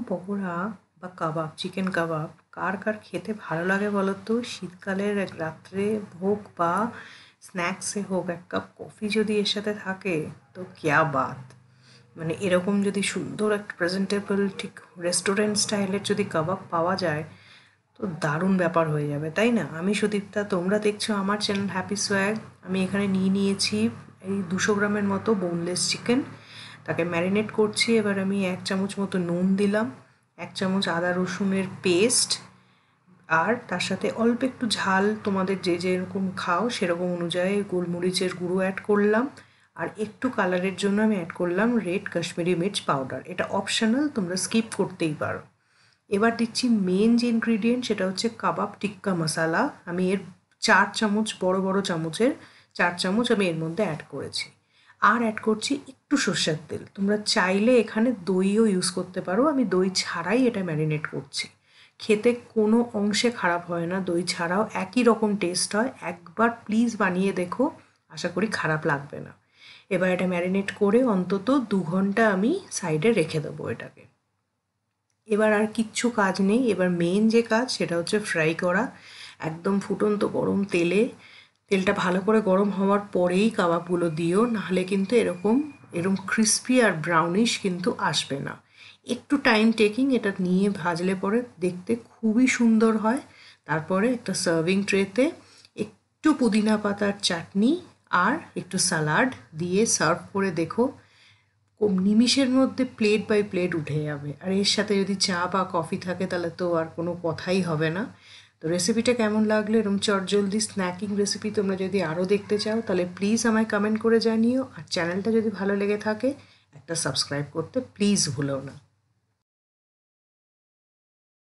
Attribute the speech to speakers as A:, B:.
A: পকোড়া বা কাবাব, চিকেন কাবাব কার কার খেতে ভালো লাগে বলো তো? শীতকালের এক রাত্রে হোক বা স্ন্যাক্সে হোক, এক কাপ কফি যদি এর সাথে থাকে তো ক্যা বাত। মানে এরকম যদি সুন্দর একটা প্রেজেন্টেবল ঠিক রেস্টুরেন্ট স্টাইলের যদি কাবাব পাওয়া যায় তো দারুণ ব্যাপার হয়ে যাবে, তাই না? আমি সুদীপ্তা, তোমরা দেখছো আমার চ্যানেল হ্যাপি সোয়াগ। আমি এখানে নিয়ে নিয়েছি এই 200 গ্রামের মতো বোনলেস চিকেন। তাকে ম্যারিনেট করছি। এবার আমি 1 চামচ মতো নুন দিলাম, 1 চামচ আদা রসুনের পেস্ট, আর তার সাথে অল্প একটু ঝাল তোমাদের যে যেরকম খাও সেরকম অনুযায়ী গোলমরিচের গুঁড়ো অ্যাড করলাম। আর একটু কালারের জন্য আমি অ্যাড করলাম রেড কাশ্মীরি মির্চ পাউডার। এটা অপশনাল, তোমরা স্কিপ করতেই পারো। এবার দিচ্ছি মেন যে ইনগ্রিডিয়েন্ট, সেটা হচ্ছে কাবাব টিক্কা মশালা। আমি এর 4 চামচ, বড় বড় চামচের 4 চামচ আমি এর মধ্যে অ্যাড করেছি। আর অ্যাড করছি একটু সর্ষের তেল। তোমরা চাইলে এখানে দইও ইউজ করতে পারো, আমি দই ছাড়াই এটা ম্যারিনেট করছি। খেতে কোনো অংশে খারাপ হয় না, দই ছাড়াও একই রকম টেস্ট হয়। একবার প্লিজ বানিয়ে দেখো, আশা করি খারাপ লাগবে না। এবার এটা ম্যারিনেট করে অন্তত 2 ঘন্টা আমি সাইডে রেখে দেবো এটাকে। এবার আর কিচ্ছু কাজ নেই। এবার মেন যে কাজ সেটা হচ্ছে ফ্রাই করা। একদম ফুটন্ত গরম তেলে, তেলটা ভালো করে গরম হওয়ার পরেই কাবাবগুলো দিও, নাহলে কিন্তু এরকম এরকম ক্রিস্পি আর ব্রাউনিশ কিন্তু আসবে না। একটু টাইম টেকিং, এটা নিয়ে ভাজলে পরে দেখতে খুবই সুন্দর হয়। তারপরে একটা সার্ভিং ট্রেতে একটু পুদিনা পাতার চাটনি আর একটু স্যালাড দিয়ে সার্ভ করে দেখো, নিমিষের মধ্যে প্লেট বাই প্লেট উঠে যাবে। আর এর সাথে যদি চা বা কফি থাকে তাহলে তো আর কোনো কথাই হবে না। তো রেসিপিটা কেমন লাগলো? এরকম চটজলদি স্ন্যাকিং রেসিপি তোমরা যদি আরও দেখতে চাও তাহলে প্লিজ আমায় কমেন্ট করে জানিও। আর চ্যানেলটা যদি ভালো লেগে থাকে একটা সাবস্ক্রাইব করতে প্লিজ ভুলো না।